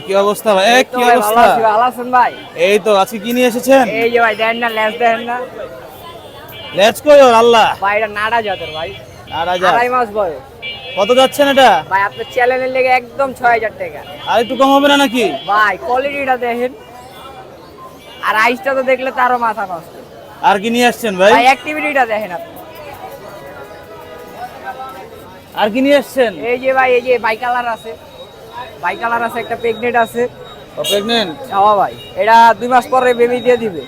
কি অবস্থা ভাই? কি অবস্থা? ভালো আছেন ভাই? এই তো আজকে কি নিয়ে এসেছেন? এই যে ভাই দেন না, লেজ দেন না লেটস কই ওর আল্লাহ। ভাই, এটা নাড়া জাতের ভাই, আর আজা 2.5 মাস বয়স। কত যাচ্ছেন এটা? ভাই আপনার চ্যানেলের লেগে একদম 6000 টাকা। আর একটু কম হবে না নাকি? ভাই কোয়ালিটিটা দেখেন, আর আইসটা তো দেখলে তারও মাথা নষ্ট। আর কি নিয়ে আসছেন ভাই? ভাই অ্যাক্টিভিটিটা দেখেন আপনি। আর কি নিয়ে আসছেন? এই যে ভাই, এই যে বাই কালার আছে, বাই কালার আছে, একটা প্রেগনেন্ট আছে। ও প্রেগন্যান্ট? হ্যাঁ ভাই, এটা 2 মাস পরে বেবি দিয়ে দিবে।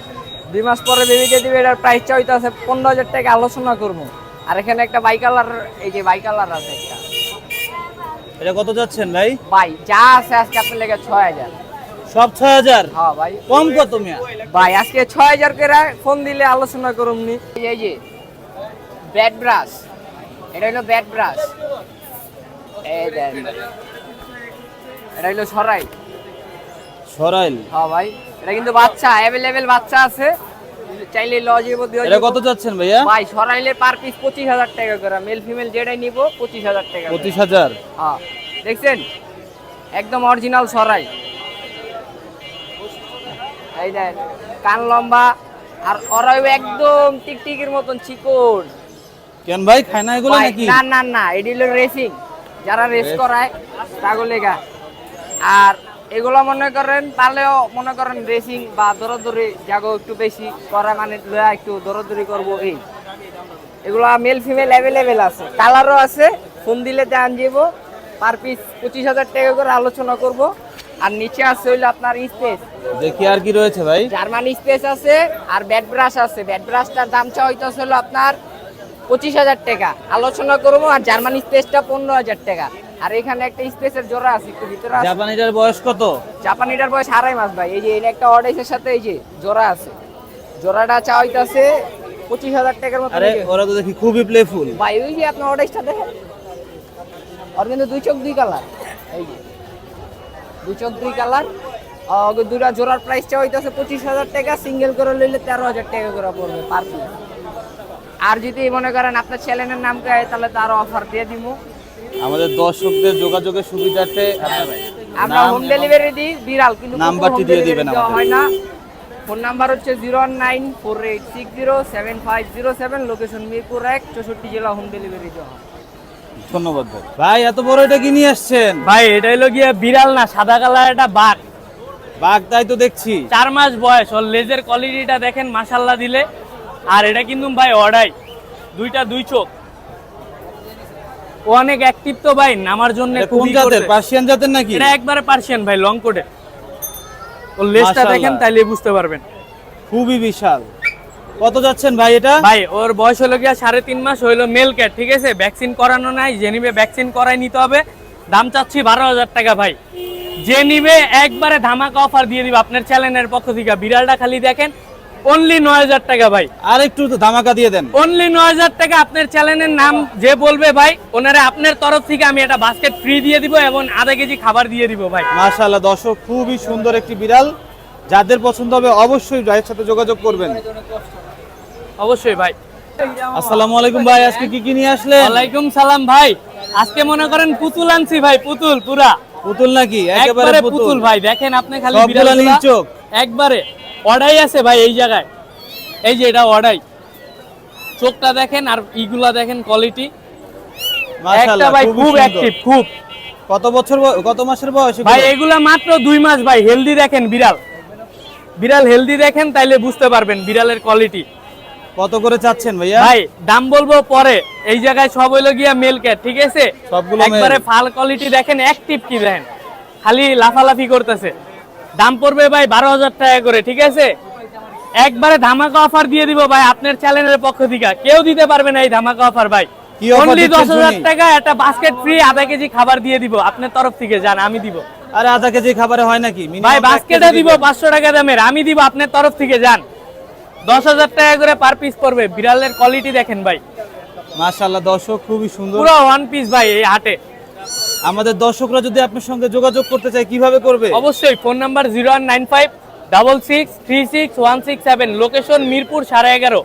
2 মাস পরে বেবি দিয়ে দিবে। এটার প্রাইস চাইতে আছে 15000 টাকা, আলোচনা করবো। আর এখানে একটা বাই কালার, এই যে বাই কালার আছে একটা। এটা কত যাচ্ছেন ভাই? ভাই যা আছে আজকে আপনার লেগে 6000। সব 6000? হ্যাঁ ভাই। কম কত মিয়া? ভাই আজকে 6000 করে ফোন দিলে আলোচনা করুমনি। এই যে ব্যাট ব্রাশ, এটা হলো ব্যাট ব্রাশ। এই দেন, এটা হলো সরাই। সরাইল? হ্যাঁ ভাই, এটা কিন্তু বাচ্চা অ্যাভেলেবেল বাচ্চা আছে, চাইলে লজে মধ্যে। এটা কত যাচ্ছেন ভাইয়া? ভাই সরাইলে পার পিস 25000 টাকা করে, মেল ফিমেল যেটাই নিব 25000 টাকা। 25000? হ্যাঁ, দেখছেন একদম অরিজিনাল সরাই। এই দেন, কান লম্বা, আর ওরাও একদম টিকটিকির মতন চিকন। কেন ভাই খায় না এগুলো নাকি? না না না, এটি হলো রেসিং, যারা রেস করায় তাগুলো গা। আর এগুলো মনে করেন পারলেও মনে করেন রেসিং বা দৌড়াদৌড়ি জাগো একটু বেশি করা, মানে লয়া একটু দৌড়াদৌড়ি করবো। এই এগুলো মেল ফিমেল অ্যাভেলেবেল আছে, কালারও আছে। ফোন দিলে দেন যাব, পার পিস 25000 টাকা করে আলোচনা করব। আর নিচে আছে হইলো আপনার স্পেস। দেখি আর কি রয়েছে ভাই? জার্মান স্পেস আছে, আর ব্যাট ব্রাশ আছে। ব্যাট ব্রাশটার দাম চা হইতেছে হলো আপনার 25000 টাকা, আলোচনা করবো। আর জার্মান স্পেসটা 15000 টাকা। আর এখানে একটা স্পেসের জোড়া আছে একটু ভিতরে আছে। জাপানিটার বয়স কত? জাপানিটার বয়স 2.5 মাস ভাই। এই যে এর একটা অর্ডাইসের সাথে এই যে জোড়া আছে, জোড়াটা চা হইতাছে 25000 টাকার মতো। আরে ওরা তো দেখি খুবই প্লেফুল ভাই। ওই যে আপনার অর্ডাইসটা দেখেন, ওর কিন্তু 2 চোখ 2 কালার। এই যে 2 চোখ 2 কালার। দুটা জোড়ার প্রাইসটা হইতাছে 25000 টাকা, সিঙ্গেল করে লইলে 13000 টাকা করে পড়বে পার পিস। আর যদি মনে করেন আপনার চ্যানেলের নাম কয়, তাহলে তার অফার দিয়ে দিব। আমাদের দর্শকদের যোগাযোগের সুবিধার্থে আমরা হোম ডেলিভারি দিই বিড়াল, কিন্তু নাম্বারটি দিয়ে দিবেন আমাদের। হয় না। ফোন নাম্বার হচ্ছে 01948607507, লোকেশন মিরপুর 1, 64 জেলা, হোম ডেলিভারি দেওয়া হয়। ধন্যবাদ ভাই। ভাই এত বড় এটা কি নিয়ে আসছেন? ভাই এটা হলো গিয়ে বিড়াল না, সাদা কালার একটা বাঘ। বাঘ? তাই তো দেখছি। 4 মাস বয়স। ওর লেজের কোয়ালিটিটা দেখেন মাশাআল্লাহ দিলে। আর এটা কিন্তু ভাই অর্ডাই, দুইটা 2 চোখ। ও অনেক অ্যাক্টিভ তো ভাই, নামার জন্য কোন খুবই জাতের? পার্সিয়ান জাতের নাকি? এটা একবারে পার্সিয়ান ভাই, লং কোটে। ওর লেজটা মাশাআল্লাহ। দেখেন তাইলে বুঝতে পারবেন। খুবই বিশাল। কত যাচ্ছেন ভাই এটা? ভাই ওর বয়স হলো গিয়া 3.5 মাস, হইলো মেল ক্যাট, ঠিক আছে। ভ্যাকসিন করানো নাই, যে নিবে ভ্যাকসিন করাই নিতে হবে। দাম চাচ্ছি 12000 টাকা ভাই। যে নিবে একবারে ধামাকা অফার দিয়ে দিব আপনার চ্যানেলের পক্ষ থেকে। বিড়ালটা খালি দেখেন, অনলি 9000 টাকা ভাই। আর একটু তো ধামাকা দিয়ে দেন। অনলি 9000 টাকা। আপনার চ্যানেলের নাম যে বলবে ভাই, ওনারে আপনার তরফ থেকে আমি একটা বাস্কেট ফ্রি দিয়ে দিব এবং আধা কেজি খাবার দিয়ে দিব ভাই। মাশাআল্লাহ দর্শক, খুবই সুন্দর একটি বিড়াল। যাদের পছন্দ হবে অবশ্যই ভাইয়ের সাথে যোগাযোগ করবেন। অবশ্যই ভাই। আসসালামু আলাইকুম ভাই, আজকে কি কি নিয়ে আসলেন? ওয়ালাইকুম সালাম ভাই। আজকে মনে করেন পুতুল আনছি ভাই, পুতুল পুরা। পুতুল নাকি? একেবারে পুতুল ভাই। দেখেন আপনি খালি সবগুলা বিড়ালগুলা নীল চোখ। একবারে অডাই আছে ভাই এই জায়গায়। এই যে এটা অডাই, চোখটা দেখেন আর ইগুলা দেখেন কোয়ালিটি। একটা মাশাআল্লাহ ভাই খুবই খুব সুন্দর। অ্যাক্টিভ খুব। কত মাসের বয়স এগুলো? ভাই এগুলা মাত্র 2 মাস ভাই। হেলদি দেখেন বিড়াল, বিড়াল হেলদি দেখেন, তাইলে বুঝতে পারবেন বিড়ালের কোয়ালিটি। কত করে চাচ্ছেন ভাইয়া? ভাই দাম বলবো পরে। এই জায়গায় সব হইলো গিয়া মেল ক্যাট, ঠিক আছে। সবগুলো একবারে male। ফাল কোয়ালিটি দেখেন, অ্যাক্টিভ কি দেখেন, খালি লাফালাফি করতেছে। দাম পড়বে ভাই 12000 টাকা করে, ঠিক আছে। একবারে ধামাকা অফার দিয়ে দিব ভাই আপনার চ্যানেলের পক্ষ থেকে। কেউ দিতে পারবে না এই ধামাকা অফার ভাই। কি offer অনলি দিচ্ছেন 10000 শুনি? টাকা, একটা বাস্কেট ফ্রি, আধা কেজি খাবার দিয়ে দিব আপনার তরফ থেকে। জান আমি দিব আরে আধা কেজি খাবারে হয় নাকি? ভাই, Minimum এক বাস্কেটে কেজি দিব দিবেন। 500 টাকা দামের, আমি দিব আপনার তরফ থেকে। যান 10000 টাকা করে পার পিস পড়বে। বিড়ালের কোয়ালিটি দেখেন ভাই, মাশাআল্লাহ দর্শক, খুবই সুন্দর। পুরো ওয়ান পিস ভাই এই হাটে। আমাদের দর্শকরা যদি আপনার সঙ্গে যোগাযোগ করতে চায় কিভাবে করবে? অবশ্যই ফোন নাম্বার 01956636167, লোকেশন মিরপুর 11.5।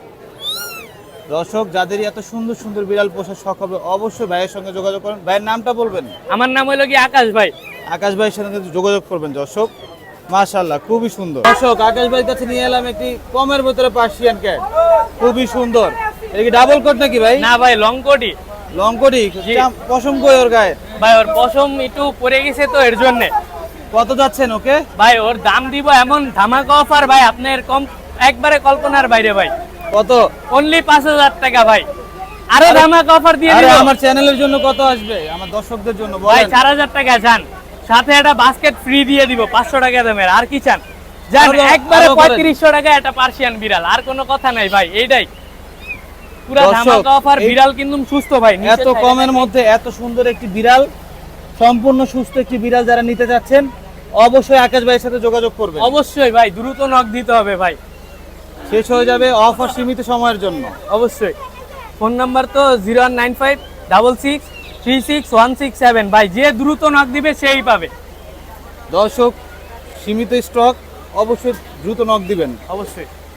দর্শক যাদের এত সুন্দর সুন্দর বিড়াল পোষার শখ হবে অবশ্যই ভাইয়ের সঙ্গে যোগাযোগ করুন। ভাইয়ের নামটা বলবেন? আমার নাম হলো কি আকাশ ভাই। আকাশ ভাইয়ের সাথে কিন্তু যোগাযোগ করবেন দর্শক। মাশাআল্লাহ খুবই সুন্দর। দর্শক আকাশ ভাইয়ের কাছে নিয়ে এলাম একটি কমের ভিতরে পার্সিয়ান ক্যাট, খুবই সুন্দর। এটা কি ডাবল কোট নাকি ভাই? না ভাই, লং কোটি। লং কোটি, পশম কই ওর গায়ে? ভাই ওর পশম একটু পড়ে গেছে তো এর জন্য। কত যাচ্ছেন ওকে? ভাই ওর দাম দিব এমন ধামাকা অফার ভাই, আপনার কম একবারে কল্পনার বাইরে ভাই। কত? অনলি 5,000 টাকা ভাই। আরো ধামাকা অফার দিয়ে আরে দিব। আমার চ্যানেলের জন্য কত আসবে, আমার দর্শকদের জন্য ভাই বলেন। 4,000 টাকা যান, সাথে একটা বাস্কেট ফ্রি দিয়ে দিব 500 টাকা দামের। আর কি চান? যান একবারে 3500 টাকা একটা পার্সিয়ান বিড়াল, আর কোনো কথা নাই ভাই। এইটাই পুরো দর্শক, ধামাকা অফার। এই- বিড়াল কিন্তু সুস্থ ভাই, নিচে এত ছাইড়া কমের দেখেন। মধ্যে এত সুন্দর একটি বিড়াল, সম্পূর্ণ সুস্থ একটি বিড়াল যারা নিতে যাচ্ছেন অবশ্যই আকাশ ভাইয়ের সাথে যোগাযোগ করবেন। অবশ্যই ভাই, দ্রুত নক দিতে হবে ভাই। শেষ হয়ে যাবে অফার সীমিত সময়ের জন্য। অবশ্যই। ফোন নাম্বার তো 019566366167 ভাই, যে দ্রুত নক দিবে সেই পাবে। দর্শক সীমিত স্টক, অবশ্যই দ্রুত নক দিবেন। অবশ্যই।